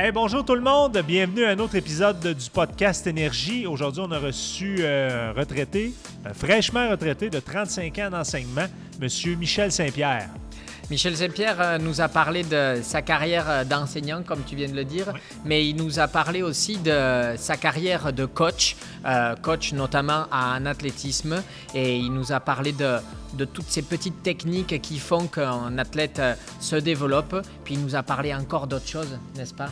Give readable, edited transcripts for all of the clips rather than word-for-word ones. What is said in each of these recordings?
Hey, bonjour tout le monde, bienvenue à un autre épisode du podcast Énergie. Aujourd'hui, on a reçu un retraité, fraîchement retraité de 35 ans d'enseignement, M. Michel Saint-Pierre. Michel Saint-Pierre nous a parlé de sa carrière d'enseignant, comme tu viens de le dire, oui. Mais il nous a parlé aussi de sa carrière de coach, coach notamment en athlétisme, et il nous a parlé de toutes ces petites techniques qui font qu'un athlète se développe, puis il nous a parlé encore d'autres choses, n'est-ce pas?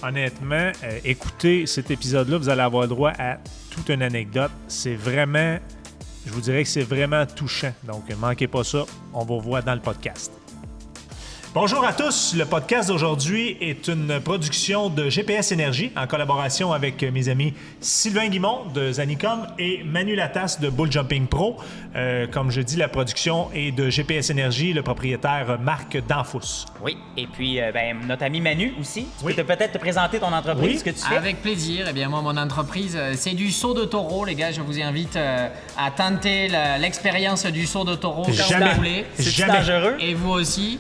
Honnêtement, écoutez cet épisode-là, vous allez avoir droit à toute une anecdote. C'est vraiment, je vous dirais que c'est vraiment touchant. Donc, ne manquez pas ça, on vous revoit dans le podcast. Bonjour à tous, le podcast d'aujourd'hui est une production de GPS Énergie en collaboration avec mes amis Sylvain Guimond de Zanicom et Manu Latas de Bull Jumping Pro. Comme je dis, la production est de GPS Énergie, le propriétaire Marc Danfous. Oui, et puis notre ami Manu aussi. Tu peux peut-être te présenter ton entreprise, ce que tu fais? Avec plaisir. Eh bien, moi, mon entreprise, c'est du saut de taureau, les gars. Je vous invite à tenter l'expérience du saut de taureau quand vous voulez. C'est dangereux. Et vous aussi.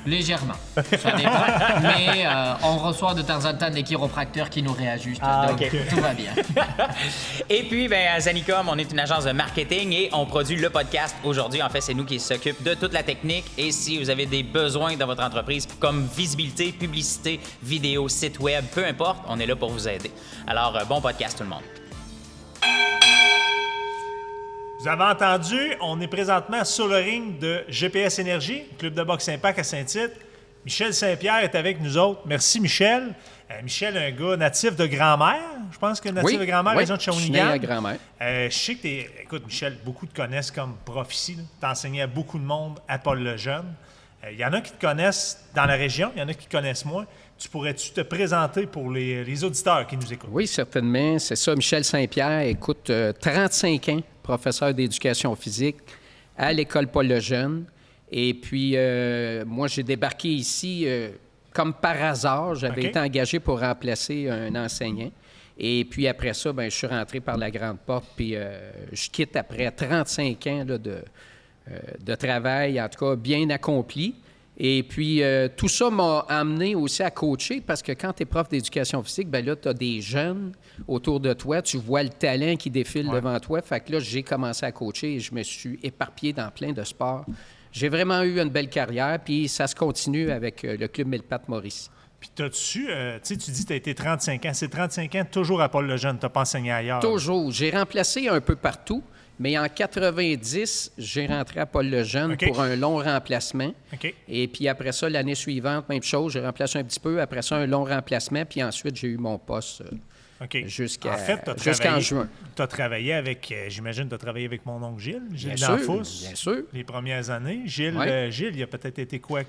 Légèrement, ça dépend, mais on reçoit de temps en temps des chiropracteurs qui nous réajustent, donc okay. Tout va bien. Et puis, à Zanicom, on est une agence de marketing et on produit le podcast aujourd'hui. En fait, c'est nous qui s'occupent de toute la technique et si vous avez des besoins dans votre entreprise comme visibilité, publicité, vidéo, site web, peu importe, on est là pour vous aider. Alors, bon podcast tout le monde. Vous avez entendu, on est présentement sur le ring de GPS Énergie, club de boxe Impact à Saint-Tite. Michel Saint-Pierre est avec nous autres. Merci, Michel. Michel est un gars natif de Grand-Mère. Je pense que natif de Grand-Mère, région de Shawinigan. Je suis né à Grand-Mère. Je sais que écoute, Michel, beaucoup te connaissent comme prof ici. Tu as enseigné à beaucoup de monde à Paul-le-Jeune. Il y en a qui te connaissent dans la région, il y en a qui te connaissent moins. Tu pourrais-tu te présenter pour les auditeurs qui nous écoutent? Oui, certainement. C'est ça, Michel Saint-Pierre. Écoute, 35 ans, professeur d'éducation physique à l'école Paul-le-Jeune. Et puis, moi, j'ai débarqué ici comme par hasard. J'avais été engagé pour remplacer un enseignant. Et puis, après ça, je suis rentré par la grande porte. Puis, je quitte après 35 ans là, de travail, en tout cas, bien accompli. Et puis, tout ça m'a amené aussi à coacher parce que quand tu es prof d'éducation physique, là, tu as des jeunes autour de toi. Tu vois le talent qui défile devant toi. Fait que là, j'ai commencé à coacher et je me suis éparpillé dans plein de sports. J'ai vraiment eu une belle carrière, puis ça se continue avec le Club Mille-Pattes Mauricie. Puis t'as-tu, tu dis que tu as été 35 ans. C'est 35 ans toujours à Paul-le-Jeune. Tu n'as pas enseigné ailleurs. Toujours. J'ai remplacé un peu partout. Mais en 90, j'ai rentré à Paul-le-Jeune pour un long remplacement. Et puis après ça, l'année suivante, même chose, j'ai remplacé un petit peu. Après ça, un long remplacement. Puis ensuite, j'ai eu mon poste jusqu'en juin. Tu as travaillé avec, j'imagine, tu as travaillé avec mon oncle Gilles Danfous. Bien sûr. Les premières années. Gilles, il a peut-être été quoi?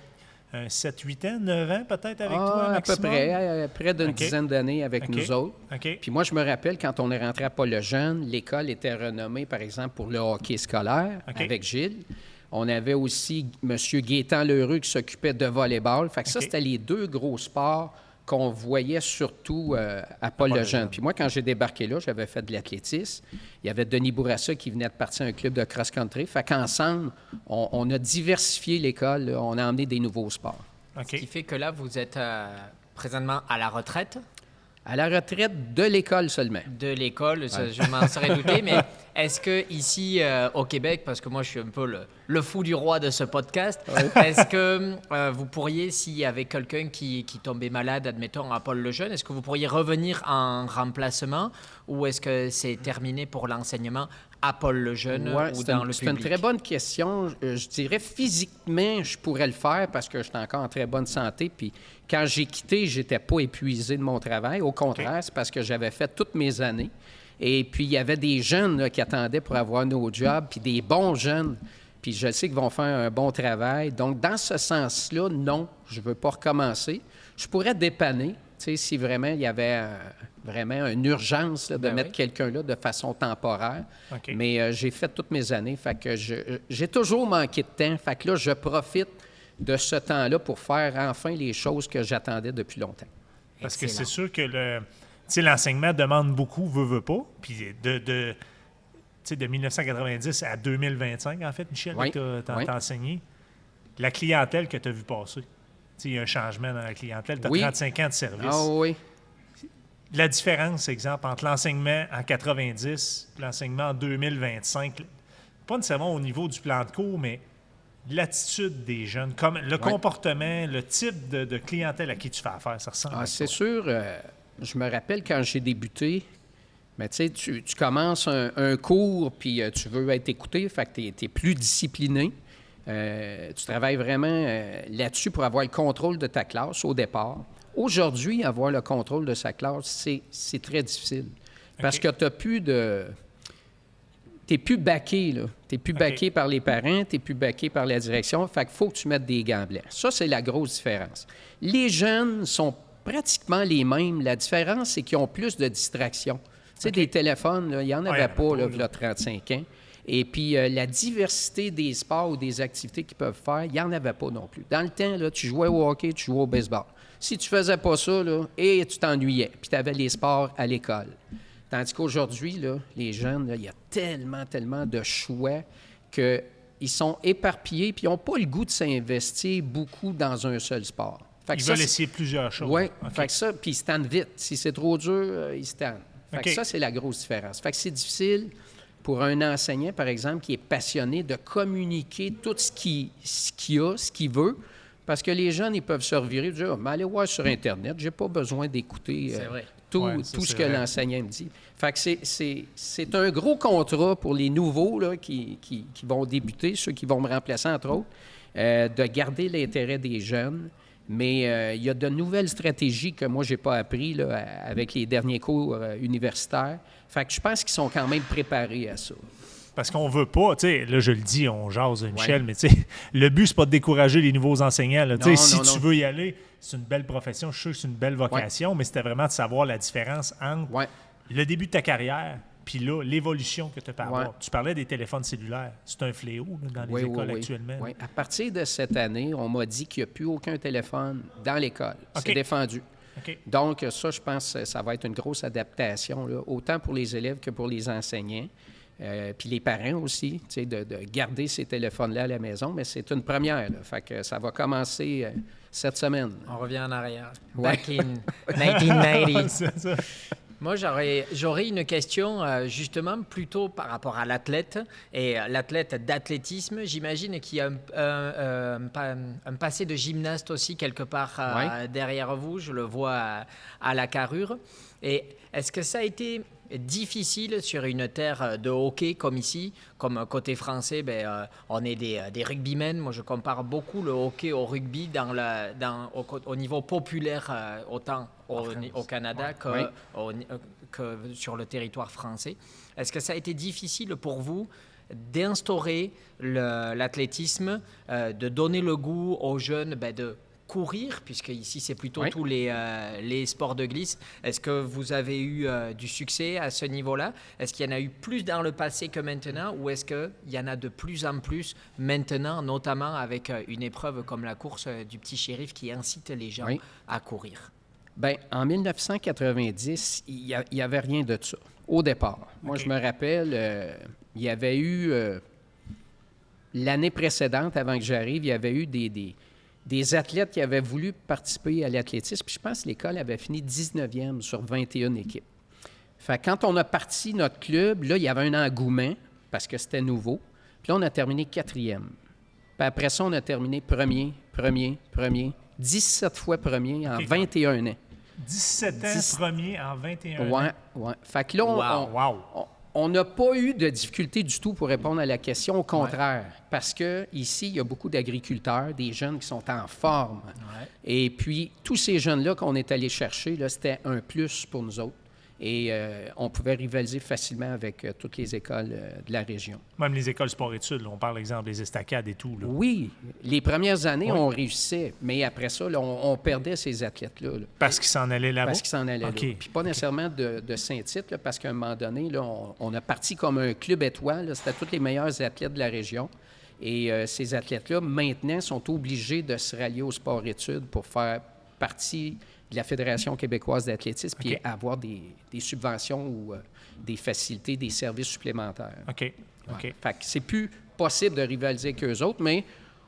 7-8 ans, 9 ans peut-être avec toi, maximum? À peu près d'une dizaine d'années avec nous autres. Puis moi, je me rappelle, quand on est rentré à Paul-le-Jeune, l'école était renommée, par exemple, pour le hockey scolaire avec Gilles. On avait aussi M. Gaétan Lheureux qui s'occupait de volleyball. Fait que ça, c'était les deux gros sports qu'on voyait surtout à Paul-le-Jeune. Puis moi, quand j'ai débarqué là, j'avais fait de l'athlétisme. Il y avait Denis Bourassa qui venait de partir à un club de cross-country. Fait qu'ensemble, on a diversifié l'école. Là. On a emmené des nouveaux sports. Ce qui fait que là, vous êtes présentement à la retraite? À la retraite de l'école seulement. De l'école, je m'en serais douté, mais est-ce que ici au Québec, parce que moi je suis un peu le fou du roi de ce podcast, est-ce que vous pourriez, s'il y avait quelqu'un qui tombait malade, admettons à Paul-le-Jeune, est-ce que vous pourriez revenir en remplacement ou est-ce que c'est terminé pour l'enseignement à Paul-le-Jeune ou dans le public? C'est une très bonne question. Je dirais physiquement, je pourrais le faire parce que j'étais encore en très bonne santé. Puis quand j'ai quitté, j'étais pas épuisé de mon travail. Au contraire, c'est parce que j'avais fait toutes mes années. Et puis, il y avait des jeunes là, qui attendaient pour avoir nos jobs, puis des bons jeunes. Puis je sais qu'ils vont faire un bon travail. Donc, dans ce sens-là, non, je ne veux pas recommencer. Je pourrais dépanner, si vraiment il y avait vraiment une urgence là, de mettre quelqu'un là de façon temporaire. Mais j'ai fait toutes mes années. Fait que j'ai toujours manqué de temps. Fait que là, je profite de ce temps-là pour faire enfin les choses que j'attendais depuis longtemps. Parce que c'est sûr que l'enseignement demande beaucoup, veut pas. Puis de 1990 à 2025, en fait, Michel, tu as enseigné. La clientèle que tu as vue passer. il y a un changement dans la clientèle. Tu as Oui. 35 ans de service. Ah oui. La différence, exemple, entre l'enseignement en 90 et l'enseignement en 2025, pas nécessairement au niveau du plan de cours, mais l'attitude des jeunes, comme le comportement, le type de clientèle à qui tu fais affaire, ça ressemble à C'est quoi? sûr, je me rappelle quand j'ai débuté, mais tu sais, tu commences un cours, puis tu veux être écouté, fait que tu es plus discipliné. Tu travailles vraiment là-dessus pour avoir le contrôle de ta classe au départ. Aujourd'hui, avoir le contrôle de sa classe, c'est très difficile. Parce que tu n'as plus de... Tu n'es plus backé, là. Tu n'es plus backé par les parents, tu n'es plus backé par la direction. Fait qu'il faut que tu mettes des gants blancs. Ça, c'est la grosse différence. Les jeunes sont pratiquement les mêmes. La différence, c'est qu'ils ont plus de distractions. Tu sais, des téléphones, là, il n'y en avait pas, là, il y a 35 ans. Et puis, la diversité des sports ou des activités qu'ils peuvent faire, il n'y en avait pas non plus. Dans le temps, là, tu jouais au hockey, tu jouais au baseball. Si tu faisais pas ça, là, et tu t'ennuyais, puis tu avais les sports à l'école. Tandis qu'aujourd'hui, là, les jeunes, là, il y a tellement de choix qu'ils sont éparpillés, puis ils n'ont pas le goût de s'investir beaucoup dans un seul sport. Fait que Ils veulent essayer plusieurs choses. Oui, OK. fait que ça, puis ils se tannent vite. Si c'est trop dur, ils se tannent. Fait que ça, c'est la grosse différence. Fait que c'est difficile pour un enseignant, par exemple, qui est passionné de communiquer tout ce qu'il a, ce qu'il veut, parce que les jeunes, ils peuvent se revirer et dire « allez voir sur Internet, j'ai pas besoin d'écouter tout ce que l'enseignant me dit. » Fait que c'est un gros contrat pour les nouveaux là, qui vont débuter, ceux qui vont me remplacer, entre autres, de garder l'intérêt des jeunes. Mais il y a de nouvelles stratégies que moi, je n'ai pas appris là, avec les derniers cours universitaires. Fait que je pense qu'ils sont quand même préparés à ça. Parce qu'on veut pas, tu sais, là je le dis, on jase, Michel, mais tu sais, le but, c'est pas de décourager les nouveaux enseignants. Là. Si tu veux y aller, c'est une belle profession, je suis sûr que c'est une belle vocation, mais c'était vraiment de savoir la différence entre le début de ta carrière puis là, l'évolution que tu peux avoir. Tu parlais des téléphones cellulaires. C'est un fléau là, dans les écoles actuellement. Oui. À partir de cette année, on m'a dit qu'il n'y a plus aucun téléphone dans l'école. C'est défendu. Donc, ça, je pense que ça va être une grosse adaptation, là, autant pour les élèves que pour les enseignants. Puis les parents aussi, tu sais, de garder ces téléphones-là à la maison, mais c'est une première. Là, fait que ça va commencer cette semaine. On revient en arrière. Back in 1990. C'est ça. Moi, j'aurais une question justement plutôt par rapport à l'athlète et l'athlète d'athlétisme. J'imagine qu'il y a un passé de gymnaste aussi quelque part derrière vous. Je le vois à la carrure. Et est-ce que ça a été difficile sur une terre de hockey comme ici, comme côté français, on est des rugbymen. Moi, je compare beaucoup le hockey au rugby au niveau populaire, autant au Canada que sur le territoire français. Est-ce que ça a été difficile pour vous d'instaurer l'athlétisme, de donner le goût aux jeunes de courir, puisque ici c'est plutôt tous les sports de glisse. Est-ce que vous avez eu du succès à ce niveau-là? Est-ce qu'il y en a eu plus dans le passé que maintenant, ou est-ce qu'il y en a de plus en plus maintenant, notamment avec une épreuve comme la course du petit shérif qui incite les gens à courir? Bien, en 1990, il n'y avait rien de ça, au départ. Moi, je me rappelle, il y avait eu, l'année précédente, avant que j'arrive, il y avait eu des athlètes qui avaient voulu participer à l'athlétisme. Puis je pense que l'école avait fini 19e sur 21 équipes. Fait que quand on a parti notre club, là, il y avait un engouement parce que c'était nouveau. Puis là, on a terminé 4e. Puis après ça, on a terminé premier, 17 fois premier en 21 ans. 17 ans, premier en 21 ans. Oui. Fait que là, on n'a pas eu de difficulté du tout pour répondre à la question, au contraire, parce qu'ici, il y a beaucoup d'agriculteurs, des jeunes qui sont en forme. Et puis, tous ces jeunes-là qu'on est allé chercher, là, c'était un plus pour nous autres. Et on pouvait rivaliser facilement avec toutes les écoles de la région. Même les écoles sport-études, on parle, exemple, des estacades et tout. Là. Oui, les premières années, on réussissait, mais après ça, là, on perdait ces athlètes-là. Parce qu'ils s'en allaient là-bas? Parce qu'ils s'en allaient là. Puis pas nécessairement de Saint-Tite, là, parce qu'à un moment donné, là, on a parti comme un club étoile. Là, c'était tous les meilleurs athlètes de la région. Et ces athlètes-là, maintenant, sont obligés de se rallier au sport-études pour faire partie de la Fédération québécoise d'athlétisme, puis avoir des subventions ou des facilités, des services supplémentaires. OK. Fait que c'est plus possible de rivaliser avec eux autres, mais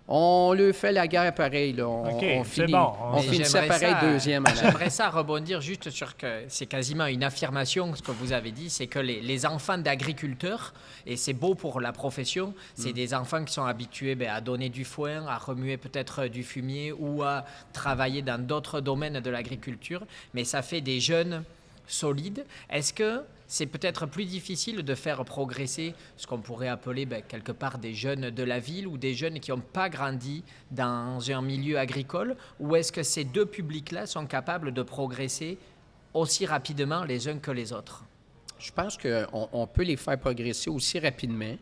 On lui fait la guerre pareil. Là. On c'est bon. On finissait pareil deuxième. J'aimerais ça rebondir juste sur que c'est quasiment une affirmation, ce que vous avez dit, c'est que les enfants d'agriculteurs, et c'est beau pour la profession, c'est des enfants qui sont habitués à donner du foin, à remuer peut-être du fumier ou à travailler dans d'autres domaines de l'agriculture, mais ça fait des jeunes solides. Est-ce que c'est peut-être plus difficile de faire progresser ce qu'on pourrait appeler quelque part des jeunes de la ville ou des jeunes qui n'ont pas grandi dans un milieu agricole, ou est-ce que ces deux publics-là sont capables de progresser aussi rapidement les uns que les autres? Je pense qu'on peut les faire progresser aussi rapidement.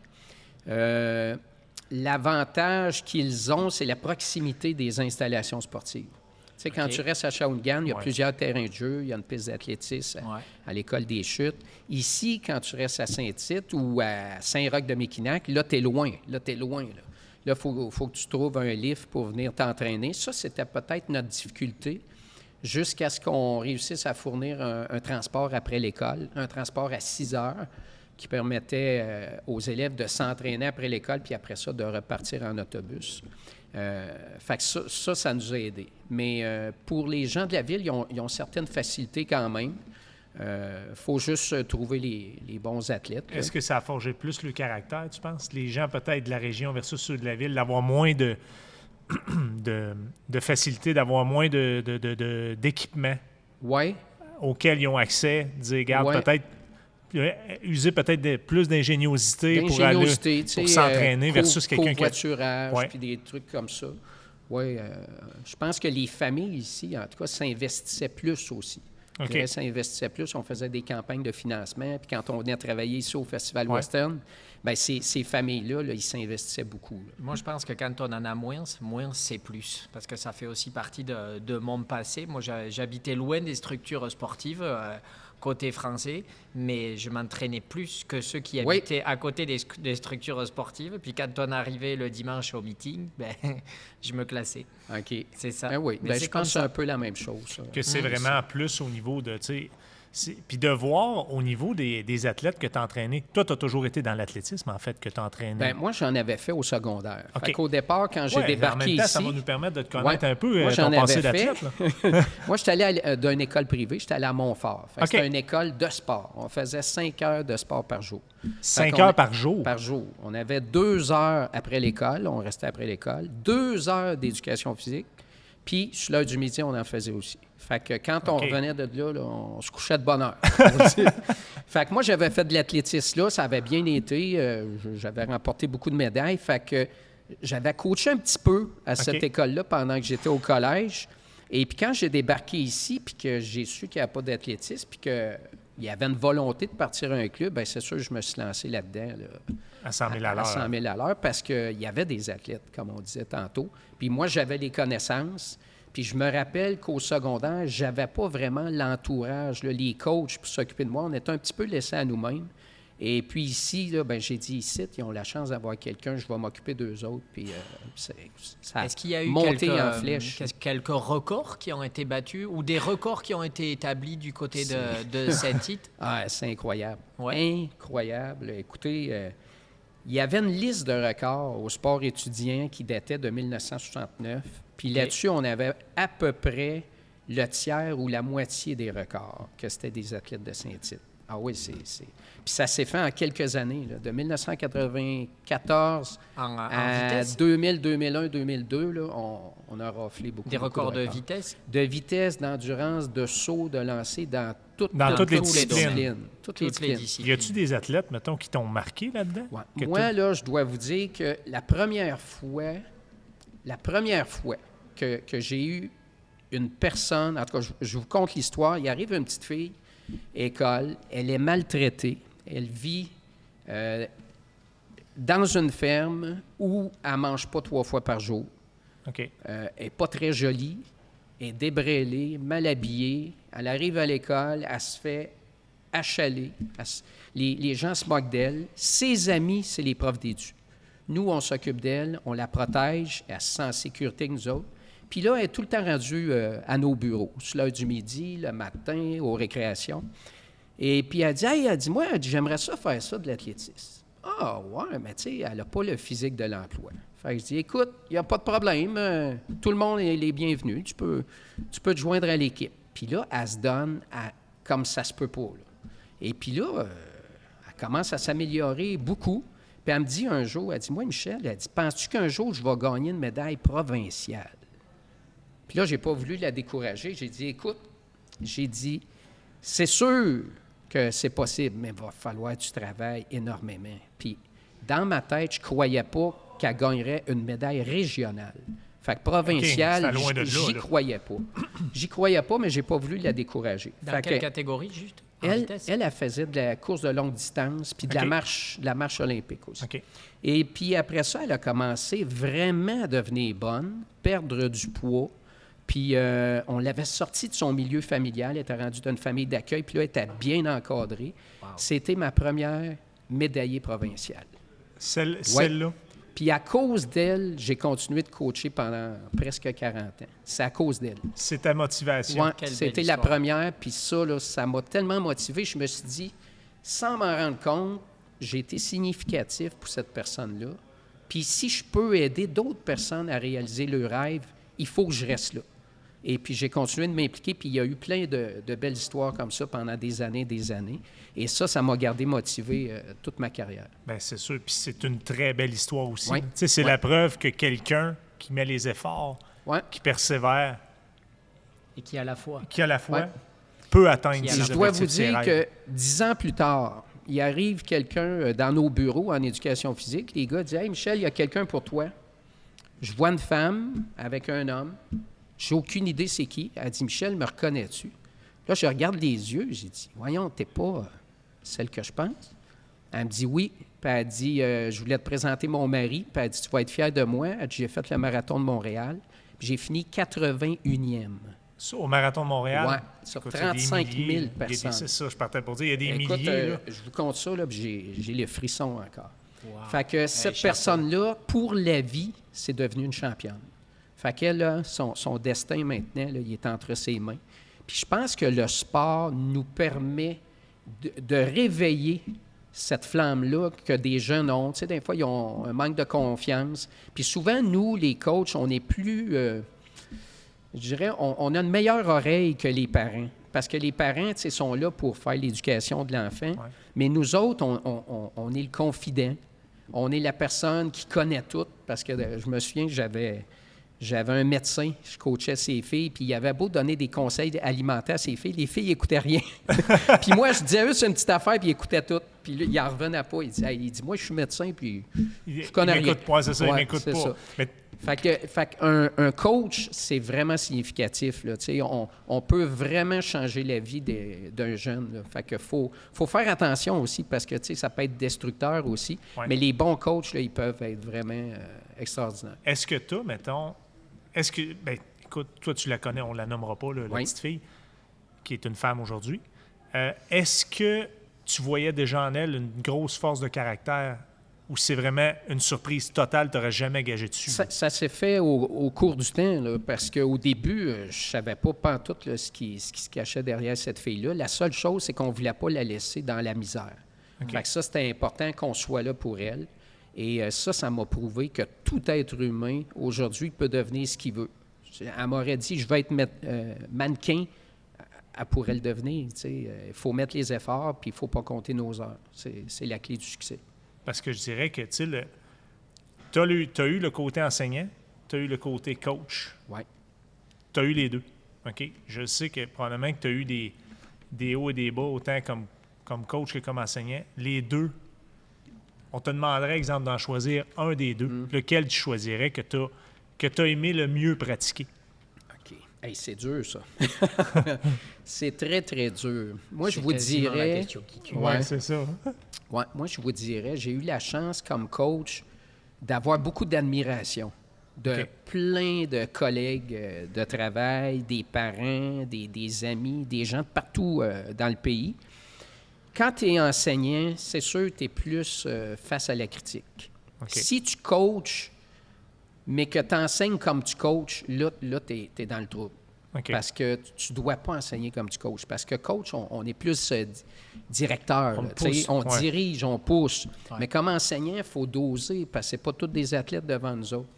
L'avantage qu'ils ont, c'est la proximité des installations sportives. Tu sais, quand tu restes à Shawinigan, il y a plusieurs terrains de jeu, il y a une piste d'athlétisme à l'École des Chutes. Ici, quand tu restes à Saint-Tite ou à Saint-Roch-de-Méquinac, là, tu es loin. Là, il faut que tu trouves un lift pour venir t'entraîner. Ça, c'était peut-être notre difficulté jusqu'à ce qu'on réussisse à fournir un transport après l'école, un transport à 6 heures qui permettait aux élèves de s'entraîner après l'école puis après ça, de repartir en autobus. Fait que ça nous a aidés. Mais pour les gens de la ville, ils ont certaines facilités quand même. Faut juste trouver les bons athlètes. Est-ce que ça a forgé plus le caractère, tu penses? Les gens peut-être de la région versus ceux de la ville, d'avoir moins de facilité, d'avoir moins d'équipements auxquels ils ont accès, dire, regarde, peut-être user peut-être plus d'ingéniosité pour s'entraîner versus quelqu'un qui covoiturage puis des trucs comme ça. Oui, je pense que les familles ici, en tout cas, s'investissaient plus aussi. Okay. S'investissaient plus, on faisait des campagnes de financement, puis quand on venait travailler ici au Festival Western, bien, ces familles-là, ils s'investissaient beaucoup. Là. Moi, je pense que quand on en a moins, c'est plus, parce que ça fait aussi partie de mon passé. Moi, j'habitais loin des structures sportives, côté français, mais je m'entraînais plus que ceux qui habitaient à côté des structures sportives. Puis quand on arrivait le dimanche au meeting, je me classais. OK. C'est ça. Oui, je pense que c'est un peu la même chose. Ça. Que c'est vraiment plus au niveau de... Puis de voir au niveau des athlètes que tu as entraînés. Toi, tu as toujours été dans l'athlétisme, en fait, que tu as entraîné. Bien, moi, j'en avais fait au secondaire. Fait qu'au départ, quand j'ai débarqué en même temps, ici... ça va nous permettre de te connaître un peu, ton passé d'athlète. Moi, j'étais allé d'une école privée. J'étais allé à Montfort. C'était une école de sport. On faisait 5 heures de sport par jour. 5 heures par jour? Par jour. On avait 2 heures après l'école. On restait après l'école. 2 heures d'éducation physique. Puis, sur l'heure du midi, on en faisait aussi. Fait que quand on revenait de là, on se couchait de bonne heure. Fait que moi, j'avais fait de l'athlétisme là, ça avait bien été. J'avais remporté beaucoup de médailles. Fait que j'avais coaché un petit peu à cette école-là pendant que j'étais au collège. Et puis quand j'ai débarqué ici, puis que j'ai su qu'il n'y avait pas d'athlétisme, puis qu'il y avait une volonté de partir à un club, bien, c'est sûr que je me suis lancé là-dedans. Là, à 100 000 à l'heure. À 100 000 à l'heure, parce qu'il y avait des athlètes, comme on disait tantôt. Puis moi, j'avais les connaissances. Puis je me rappelle qu'au secondaire, j'avais pas vraiment l'entourage, là, les coachs pour s'occuper de moi. On était un petit peu laissés à nous-mêmes. Et puis ici, là, j'ai dit ici, ils ont la chance d'avoir quelqu'un, je vais m'occuper d'eux autres. Puis ça Est-ce qu'il y a eu monté en flèche. Quelques records qui ont été battus ou des records qui ont été établis du côté de Saint-Tite? Ah, c'est incroyable. Ouais. Incroyable. Écoutez, il y avait une liste de records au sport étudiant qui datait de 1969. Puis là-dessus, on avait à peu près le tiers ou la moitié des records que c'était des athlètes de Saint-Tite. Ah oui, c'est... Puis ça s'est fait en quelques années, là, de 1994 à 2000, 2001, 2002, là, on a raflé beaucoup. Des records de vitesse? De vitesse, d'endurance, de saut, de lancer, dans toutes les disciplines. Toutes les disciplines. Y a-tu des athlètes, mettons, qui t'ont marqué là-dedans? Ouais. Moi, là, je dois vous dire que la première fois que j'ai eu une personne, en tout cas, je vous conte l'histoire, il arrive une petite fille, école, elle est maltraitée, elle vit dans une ferme où elle ne mange pas 3 fois par jour. Okay. Elle n'est pas très jolie, elle est débrêlée, mal habillée, elle arrive à l'école, elle se fait achaler, les gens se moquent d'elle, ses amis, c'est les profs d'édu. Nous, on s'occupe d'elle, on la protège, elle se sent en sécurité que nous autres. Puis là, elle est tout le temps rendue à nos bureaux, sur l'heure du midi, le matin, aux récréations. Et puis elle dit, moi, j'aimerais ça faire ça de l'athlétisme. Ah, ouais, mais tu sais, elle n'a pas le physique de l'emploi. Fait que je dis, écoute, il n'y a pas de problème. Tout le monde est les bienvenus. Tu peux te joindre à l'équipe. Puis là, elle se donne comme ça se peut pas. Là. Et puis là, elle commence à s'améliorer beaucoup. Puis elle me dit un jour, elle dit, moi, Michel, elle dit, penses-tu qu'un jour, je vais gagner une médaille provinciale? Puis là, je n'ai pas voulu la décourager. J'ai dit, écoute, c'est sûr que c'est possible, mais il va falloir que tu travailles énormément. Puis dans ma tête, je ne croyais pas qu'elle gagnerait une médaille régionale. Fait que provinciale, j'y croyais pas. J'y croyais pas, mais je n'ai pas voulu la décourager. Dans quelle catégorie, juste? Elle faisait de la course de longue distance puis de la marche olympique aussi. Okay. Et puis après ça, elle a commencé vraiment à devenir bonne, perdre du poids. Puis on l'avait sortie de son milieu familial. Elle était rendue d'une famille d'accueil. Puis là, elle était bien encadrée. Wow. C'était ma première médaillée provinciale. Celle-là? Puis à cause d'elle, j'ai continué de coacher pendant presque 40 ans. C'est à cause d'elle. C'est ta motivation. Oui, c'était la première. Puis ça, là, ça m'a tellement motivé. Je me suis dit, sans m'en rendre compte, j'ai été significatif pour cette personne-là. Puis si je peux aider d'autres personnes à réaliser leurs rêves, il faut que je reste là. Et puis j'ai continué de m'impliquer. Puis il y a eu plein de belles histoires comme ça pendant des années. Et ça m'a gardé motivé toute ma carrière. Bien, c'est sûr. Puis c'est une très belle histoire aussi. Oui. Tu sais, c'est la preuve que quelqu'un qui met les efforts, qui persévère... Et qui a la foi. Peut atteindre ses objectifs. Je dois vous dire que 10 ans plus tard, il arrive quelqu'un dans nos bureaux en éducation physique. Les gars disent « Hey, Michel, il y a quelqu'un pour toi. » Je vois une femme avec un homme. J'ai aucune idée c'est qui. Elle dit « Michel, me reconnais-tu? » Là, je regarde les yeux. J'ai dit « Voyons, t'es pas celle que je pense. » Elle me dit « Oui. » Puis elle dit « Je voulais te présenter mon mari. » Puis elle dit « Tu vas être fier de moi. » Elle dit « J'ai fait le marathon de Montréal. » Puis j'ai fini 81e. Ça, au marathon de Montréal? Oui, sur 35 000 personnes. C'est ça, je partais pour dire. Il y a des milliers. Je vous compte ça, là, puis j'ai les frissons encore. Wow. Fait que cette personne-là, pour la vie, c'est devenue une championne. Fait qu'elle, là, son destin maintenant, là, il est entre ses mains. Puis je pense que le sport nous permet de réveiller cette flamme-là que des jeunes ont. Tu sais, des fois, ils ont un manque de confiance. Puis souvent, nous, les coachs, on est plus... je dirais, on a une meilleure oreille que les parents. Parce que les parents, tu sais, sont là pour faire l'éducation de l'enfant. Ouais. Mais nous autres, on est le confident. On est la personne qui connaît tout. Parce que je me souviens que j'avais un médecin, je coachais ses filles, puis il avait beau donner des conseils alimentaires à ses filles, les filles n'écoutaient rien. Puis moi, je disais, c'est une petite affaire, puis ils écoutaient tout. Puis là, il n'en revenait pas. Il dit, moi, je suis médecin, puis je connais rien. Il m'écoute pas, c'est ça, il m'écoute pas. Ça. Mais... Fait qu'un coach, c'est vraiment significatif. Là, on peut vraiment changer la vie d'un jeune. Là. Fait que faut faire attention aussi, parce que ça peut être destructeur aussi. Ouais. Mais les bons coachs, là, ils peuvent être vraiment extraordinaires. Est-ce que toi, mettons... Ben, écoute, toi, tu la connais, on ne la nommera pas, là, la petite fille, qui est une femme aujourd'hui. Est-ce que tu voyais déjà en elle une grosse force de caractère ou c'est vraiment une surprise totale, tu n'aurais jamais gagé dessus? Ça s'est fait au cours du temps, là, parce qu'au début, je ne savais pas pantoute là, ce qui se cachait derrière cette fille-là. La seule chose, c'est qu'on ne voulait pas la laisser dans la misère. Okay. Fait que ça, c'était important qu'on soit là pour elle. Et ça m'a prouvé que tout être humain, aujourd'hui, peut devenir ce qu'il veut. Elle m'aurait dit, je vais être mannequin, elle pourrait le devenir. Il faut mettre les efforts, puis il ne faut pas compter nos heures. C'est la clé du succès. Parce que je dirais que tu as eu le côté enseignant, tu as eu le côté coach. Oui. Tu as eu les deux. OK? Je sais que probablement que tu as eu des hauts et des bas, autant comme coach que comme enseignant. Les deux, on te demanderait, exemple, d'en choisir un des deux. Lequel tu choisirais que tu as aimé le mieux pratiquer? OK. Hey, c'est dur, ça. C'est très, très dur. Moi, je vous dirais... Oui, c'est ça. Ouais, moi, je vous dirais, j'ai eu la chance, comme coach, d'avoir beaucoup d'admiration de plein de collègues de travail, des parents, des amis, des gens de partout dans le pays. Quand tu es enseignant, c'est sûr que tu es plus face à la critique. Okay. Si tu coaches, mais que tu enseignes comme tu coaches, là tu es dans le trouble. OK. Parce que tu ne dois pas enseigner comme tu coaches. Parce que coach, on est plus directeur. On là, pousse, tu sais, on ouais. dirige, on pousse. Ouais. Mais comme enseignant, il faut doser parce que ce pas tous des athlètes devant nous autres.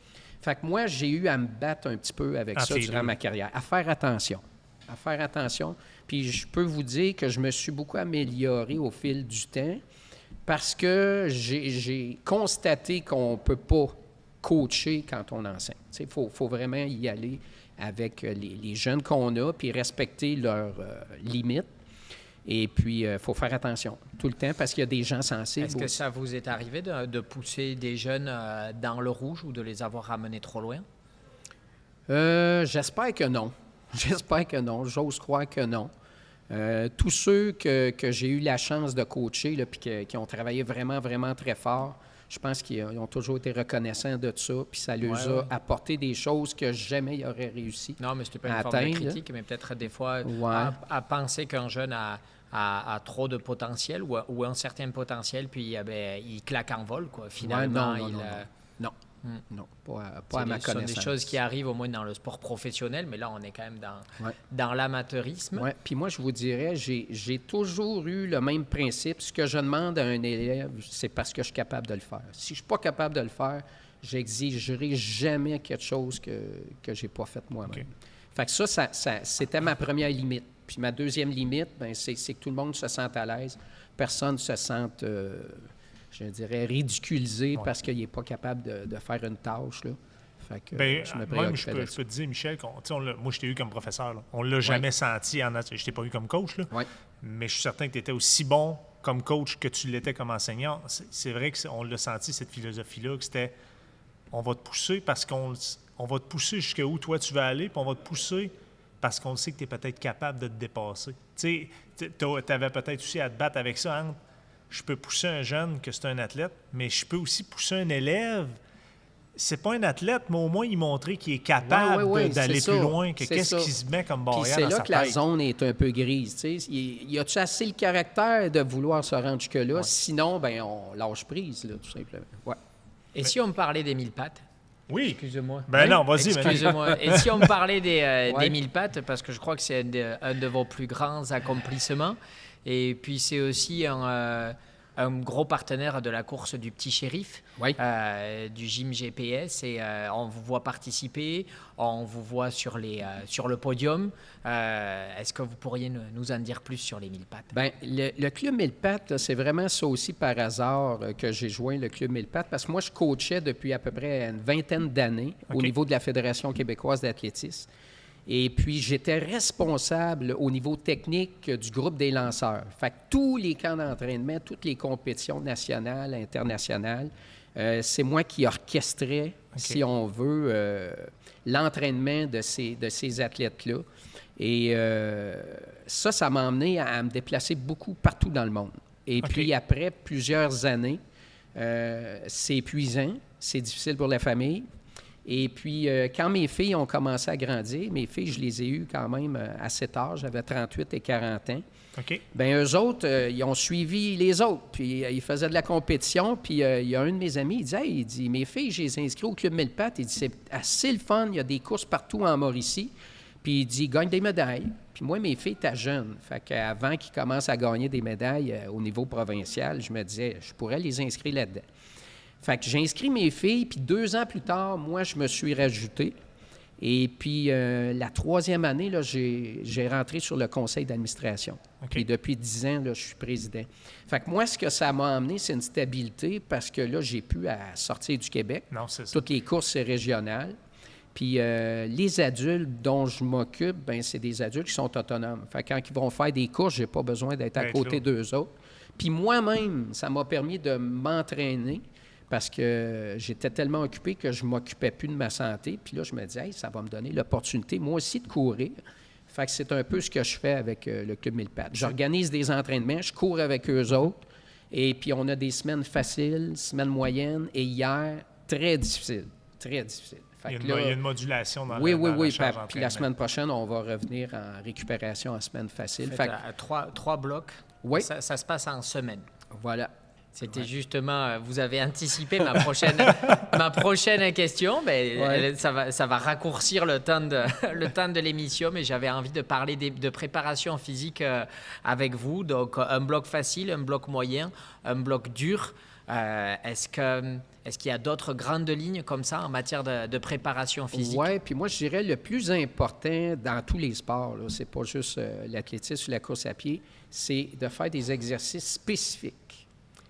Fait que moi, j'ai eu à me battre un petit peu avec ça Entre les durant deux. ma carrière. À faire attention. À faire attention. Puis je peux vous dire que je me suis beaucoup amélioré au fil du temps parce que j'ai constaté qu'on ne peut pas coacher quand on enseigne. Il faut vraiment y aller avec les jeunes qu'on a, puis respecter leurs limites. Et puis, il faut faire attention tout le temps parce qu'il y a des gens sensibles. Est-ce que aussi. ça vous est arrivé de pousser des jeunes dans le rouge ou de les avoir ramenés trop loin? J'espère que non. J'espère que non. J'ose croire que non. Tous ceux que j'ai eu la chance de coacher là, puis qui ont travaillé vraiment, vraiment très fort, je pense qu'ils ont toujours été reconnaissants de ça, puis ça leur Ouais, a ouais. apporté des choses que jamais ils auraient réussi. Non, mais c'était pas À une forme de atteindre, là. critique, mais peut-être des fois Ouais. à penser qu'un jeune a trop de potentiel ou un certain potentiel, puis ben, il claque en vol, quoi. Finalement, Ouais, non, non, non, pas à ma ce sont connaissance. des choses qui arrivent au moins dans le sport professionnel, mais là, on est quand même dans l'amateurisme. Oui, puis moi, je vous dirais, j'ai toujours eu le même principe. Ce que je demande à un élève, c'est parce que je suis capable de le faire. Si je ne suis pas capable de le faire, j'exigerai jamais quelque chose que je n'ai pas fait moi-même. OK. Fait que ça, c'était ma première limite. Puis ma deuxième limite, ben, c'est que tout le monde se sente à l'aise. Personne ne se sente, je dirais, ridiculisé parce qu'il n'est pas capable de faire une tâche, là. Fait que Ben, je me même, préoccupais je de peux ça. te dire, Michel, moi, je t'ai eu comme professeur. Là. On ne l'a jamais senti. Je t'ai pas eu comme coach, là. Ouais. Mais je suis certain que tu étais aussi bon comme coach que tu l'étais comme enseignant. C'est vrai qu'on l'a senti, cette philosophie-là, que c'était on va te pousser parce qu'on va te pousser jusqu'où toi tu veux aller, puis on va te pousser parce qu'on sait que tu es peut-être capable de te dépasser. Tu sais, tu avais peut-être aussi à te battre avec ça entre je peux pousser un jeune que c'est un athlète, mais je peux aussi pousser un élève. C'est pas un athlète, mais au moins, il montrer qu'il est capable Ouais, d'aller c'est plus ça. loin, que C'est qu'est-ce ça. qui se met comme Puis barrière c'est dans là sa que la tête. zone est un peu grise. Tu sais. Y a-tu assez le caractère de vouloir se rendre jusque-là? Sinon, ben on lâche prise, là, tout simplement. Ouais. Et si on me parlait des 1000 pattes? Oui. Excusez-moi. Ben non, vas-y. Excusez-moi. Et si on me parlait des Ouais. 1000 pattes, parce que je crois que c'est un de vos plus grands accomplissements. Et puis c'est aussi un gros partenaire de la course du Petit Shérif, Oui. du gym GPS. Et on vous voit participer, on vous voit sur le podium. Est-ce que vous pourriez nous en dire plus sur les 1000 pattes? Bien, le Club 1000 pattes, là, c'est vraiment ça aussi par hasard que j'ai joint le Club 1000 pattes, parce que moi, je coachais depuis à peu près une vingtaine d'années au OK. niveau de la Fédération québécoise d'athlétisme. Et puis, j'étais responsable au niveau technique du groupe des lanceurs. Fait que tous les camps d'entraînement, toutes les compétitions nationales, internationales, c'est moi qui orchestrais, si on veut, l'entraînement de ces athlètes-là. Et ça m'a emmené à me déplacer beaucoup partout dans le monde. Et OK. puis, après plusieurs années, c'est épuisant, c'est difficile pour la famille. Et puis, quand mes filles ont commencé à grandir, mes filles, je les ai eues quand même à cet âge, j'avais 38 et 40 ans. OK. Bien, eux autres, ils ont suivi les autres, puis ils faisaient de la compétition, puis il y a un de mes amis, il dit « Hey, il dit, mes filles, je les ai inscrites au Club 1000 pattes. Il dit, c'est assez le fun, il y a des courses partout en Mauricie. Puis il dit, gagne des médailles. Puis moi, mes filles étaient jeunes. Fait qu'avant qu'ils commencent à gagner des médailles au niveau provincial, je me disais, je pourrais les inscrire là-dedans. Fait que j'ai inscrit mes filles, puis 2 ans plus tard, moi, je me suis rajouté. Et puis, la 3e année, là, j'ai rentré sur le conseil d'administration. OK. Et depuis 10 ans, là, je suis président. Fait que moi, ce que ça m'a amené, c'est une stabilité parce que là, j'ai pu sortir du Québec. Non, c'est ça. Toutes les courses, c'est régional. Puis les adultes dont je m'occupe, ben c'est des adultes qui sont autonomes. Fait que quand ils vont faire des courses, j'ai pas besoin d'être à D'être côté là. d'eux autres. Puis moi-même, ça m'a permis de m'entraîner parce que j'étais tellement occupé que je m'occupais plus de ma santé. Puis là, je me disais, hey, ça va me donner l'opportunité, moi aussi, de courir. Fait que c'est un peu ce que je fais avec le Club 1000 pattes. J'organise des entraînements, je cours avec eux autres. Et puis, on a des semaines faciles, semaines moyennes. Et hier, très difficile. Très difficile. Fait que Il y a une modulation dans oui, la oui, dans oui. la charge Puis la d'entraînement. semaine prochaine, on va revenir en récupération en semaine facile. Faites, Fait que, trois blocs. Oui. Ça se passe en semaine. voilà. C'était justement, vous avez anticipé ma prochaine question. Ça va raccourcir le temps de l'émission, mais j'avais envie de parler de préparation physique avec vous. Donc, un bloc facile, un bloc moyen, un bloc dur. Est-ce qu'il y a d'autres grandes lignes comme ça en matière de préparation physique? Oui, puis moi, je dirais le plus important dans tous les sports, c'est pas juste l'athlétisme ou la course à pied, c'est de faire des exercices spécifiques.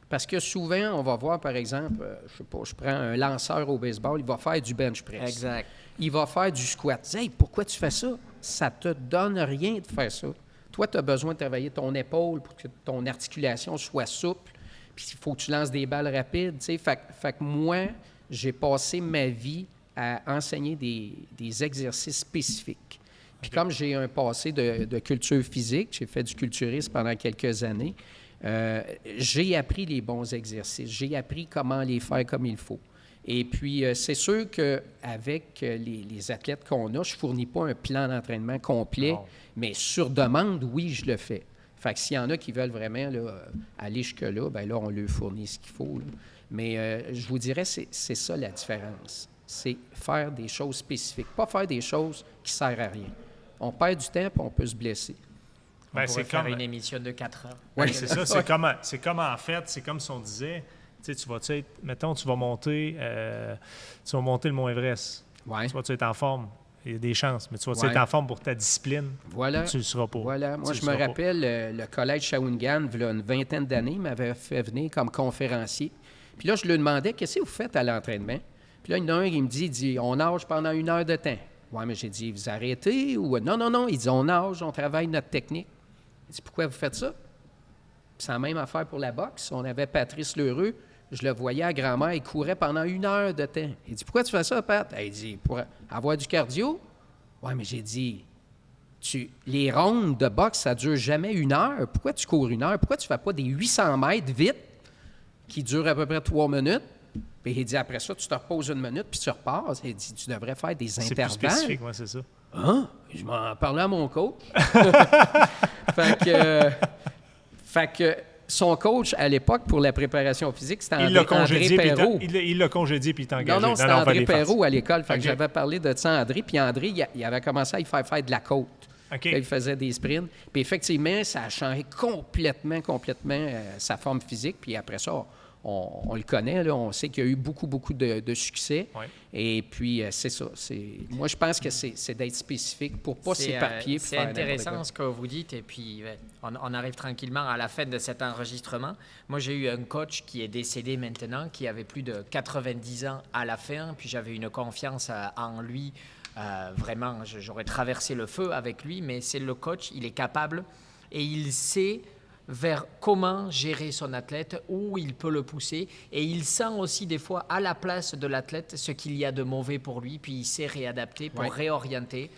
Parce que souvent, on va voir, par exemple, je prends un lanceur au baseball, il va faire du bench press. Exact. Il va faire du squat. Hey, pourquoi tu fais ça? Ça te donne rien de faire ça. Toi, tu as besoin de travailler ton épaule pour que ton articulation soit souple. Puis il faut que tu lances des balles rapides. Fait que moi, j'ai passé ma vie à enseigner des exercices spécifiques. Puis comme j'ai un passé de culture physique, j'ai fait du culturisme pendant quelques années, j'ai appris les bons exercices, j'ai appris comment les faire comme il faut. Et puis, c'est sûr qu'avec les athlètes qu'on a, je ne fournis pas un plan d'entraînement complet, mais sur demande, oui, je le fais. Fait que s'il y en a qui veulent vraiment aller jusque-là, bien là, on leur fournit ce qu'il faut. Là. Mais je vous dirais, c'est ça la différence. C'est faire des choses spécifiques, pas faire des choses qui ne servent à rien. On perd du temps et on peut se blesser. On pourrait faire une émission de 4 heures. Oui, c'est ça. C'est comme en fait, c'est comme si on disait, tu sais, mettons, tu vas monter le Mont Everest. Ouais. Tu vas être en forme. Il y a des chances, mais tu vas être en forme pour ta discipline. Voilà. Tu le seras pas. Voilà. Moi, je me rappelle, le collège Shawinigan, il y a une vingtaine d'années, m'avait fait venir comme conférencier. Puis là, je lui demandais, qu'est-ce que vous faites à l'entraînement? Puis là, il y en a un qui me dit, on nage pendant 1 heure de temps. Oui, mais j'ai dit, vous arrêtez? Ou non. Il dit, on nage, on travaille notre technique. Il dit, pourquoi vous faites ça? Puis c'est la même affaire pour la boxe. On avait Patrice Lheureux. Je le voyais à grand-mère, il courait pendant 1 heure de temps. Il dit, pourquoi tu fais ça, Pat? Il dit, pour avoir du cardio. Oui, mais j'ai dit, les rondes de boxe, ça ne dure jamais 1 heure. Pourquoi tu cours 1 heure? Pourquoi tu ne fais pas des 800 mètres vite qui durent à peu près 3 minutes? Puis il dit, après ça, tu te reposes 1 minute, puis tu repars. Il dit, tu devrais faire des intervalles. C'est plus spécifique, moi, c'est ça. Hein? Je m'en parlais à mon coach. Fait que son coach, à l'époque, pour la préparation physique, c'était André Perrault. Il l'a congédié, puis il t'a engagé. Non, c'était André Perrault à l'école. Fait que j'avais parlé de ça à André. Puis André, il avait commencé à y faire de la côte. Okay. Là, il faisait des sprints. Puis effectivement, ça a changé complètement sa forme physique. Puis après ça, on le connaît, là, on sait qu'il y a eu beaucoup de succès. Ouais. Et puis, c'est ça. Moi, je pense que c'est d'être spécifique pour ne pas s'éparpiller. C'est intéressant ce que vous dites. Et puis, on arrive tranquillement à la fin de cet enregistrement. Moi, j'ai eu un coach qui est décédé maintenant, qui avait plus de 90 ans à la fin. Puis, j'avais une confiance en lui. Vraiment, j'aurais traversé le feu avec lui. Mais c'est le coach, il est capable et il sait vers comment gérer son athlète, où il peut le pousser. Et il sent aussi des fois à la place de l'athlète ce qu'il y a de mauvais pour lui, puis il sait réadapter pour réorienter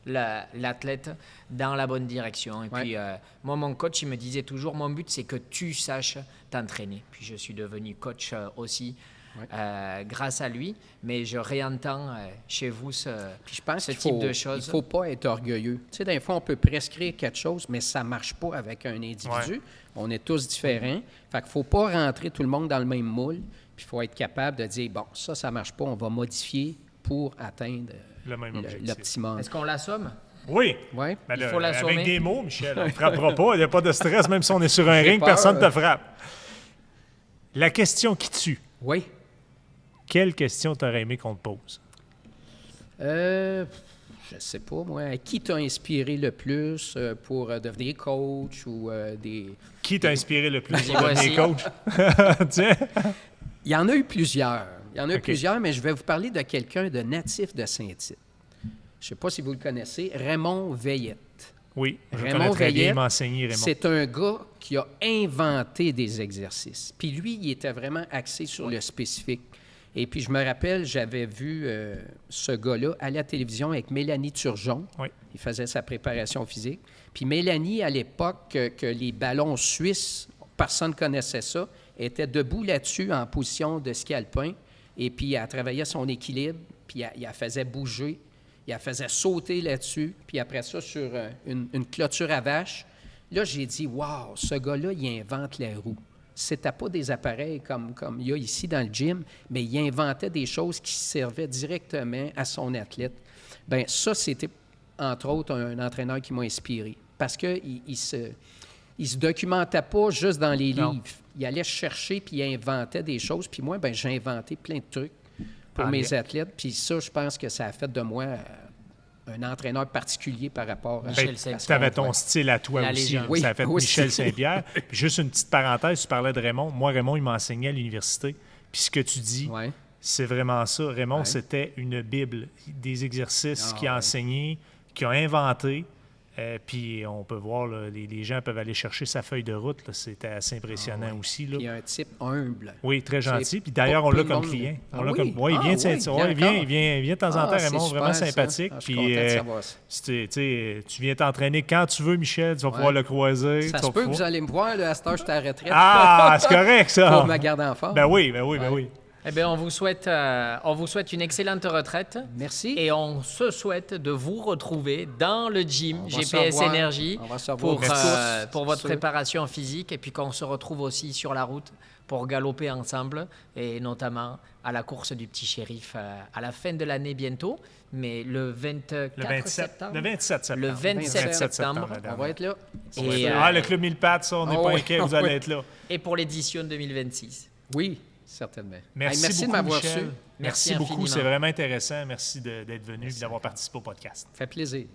l'athlète dans la bonne direction. Et puis, moi, mon coach, il me disait toujours, mon but, c'est que tu saches t'entraîner. Puis je suis devenu coach aussi. Grâce à lui, mais je réentends chez vous ce type de choses. Il ne faut pas être orgueilleux. Tu sais, des fois, on peut prescrire quelque chose, mais ça ne marche pas avec un individu. Ouais. On est tous différents. Fait qu'il ne faut pas rentrer tout le monde dans le même moule. Puis il faut être capable de dire, bon, ça ne marche pas, on va modifier pour atteindre l'optimum. Est-ce qu'on l'assomme? Oui. Ouais. Ben il faut l'assommer. Avec des mots, Michel, on ne frappera pas. Il n'y a pas de stress, même si on est sur un ring, personne ne te frappe. La question qui tue. Oui. Quelle question t'aurais aimé qu'on te pose? Je sais pas, moi. Qui t'a inspiré le plus pour devenir coach ou des... Qui t'a inspiré le plus pour devenir coach? Tiens. Il y en a eu plusieurs. Mais je vais vous parler de quelqu'un de natif de Saint-Tite. Je sais pas si vous le connaissez, Raymond Veillette. Oui, Raymond Veillette, il m'a enseigné, Raymond. C'est un gars qui a inventé des exercices. Puis lui, il était vraiment axé sur le spécifique. Et puis, je me rappelle, j'avais vu ce gars-là à la télévision avec Mélanie Turgeon. Oui. Il faisait sa préparation physique. Puis Mélanie, à l'époque, que les ballons suisses, personne ne connaissait ça, était debout là-dessus en position de ski alpin. Et puis, elle travaillait son équilibre, puis elle faisait bouger, elle faisait sauter là-dessus. Puis après ça, sur une clôture à vache, là, j'ai dit, « Wow, ce gars-là, il invente la roue. » c'était pas des appareils comme il y a ici dans le gym, mais il inventait des choses qui servaient directement à son athlète. Bien, ça, c'était, entre autres, un entraîneur qui m'a inspiré. Parce qu'il il se documentait pas juste dans les Non. livres. Il allait chercher, puis il inventait des choses. Puis moi, ben j'ai inventé plein de trucs pour Ah, mes bien. athlètes. Puis ça, je pense que ça a fait de moi un entraîneur particulier par rapport à... Michel Saint-Pierre. Tu avais ton style à toi La aussi. légende. là. Oui, Ça a fait oui. Michel Saint-Pierre. Puis juste une petite parenthèse, tu parlais de Raymond. Moi, Raymond, il m'a enseigné à l'université. Puis ce que tu dis, Ouais. c'est vraiment ça. Raymond, Ouais. c'était une bible. Des exercices Ah, qu'il a ouais. enseignés, qu'il a inventés. Puis on peut voir, là, les gens peuvent aller chercher sa feuille de route. Là. C'était assez impressionnant Ah, ouais. aussi. Là. Puis un type humble. Oui, très gentil. C'est Puis d'ailleurs, pas on tout l'a le comme monde. client. Ah On l'a oui? comme... ouais, il vient de Ah, Saint- oui, ouais, il d'accord. vient de temps en temps, Ah, c'est Raymond, super, vraiment ça. sympathique. Ah, je suis Puis, content de savoir ça. tu viens t'entraîner quand tu veux, Michel. Tu vas pouvoir le croiser. Ça tu se vas peut que pouvoir- vous allez me voir, là, à cette heure, je suis à la retraite. Ah, c'est correct, ça. Pour me garder en forme. Ben oui, ben oui, ben oui. Eh bien, on vous souhaite une excellente retraite. Merci. Et on se souhaite de vous retrouver dans le gym On va se GPS revoir. Énergie On va se revoir. pour, Merci. pour votre Sûr. préparation physique et puis qu'on se retrouve aussi sur la route pour galoper ensemble et notamment à la course du petit shérif à la fin de l'année bientôt, mais le 24 Le 27 septembre. Le 27 septembre. Le 27 27 septembre. madame. On va être là. On va Et, être là. Ah, le Club 1000 pattes, ça, on n'est Ah pas oui, inquiet, vous ah allez oui. être là. et pour l'édition 2026. Oui, certainement. Merci, Merci de beaucoup, m'avoir Michel. reçu. Merci Merci beaucoup, infiniment. c'est vraiment intéressant. Merci d'être venu et d'avoir participé au podcast. Ça fait plaisir.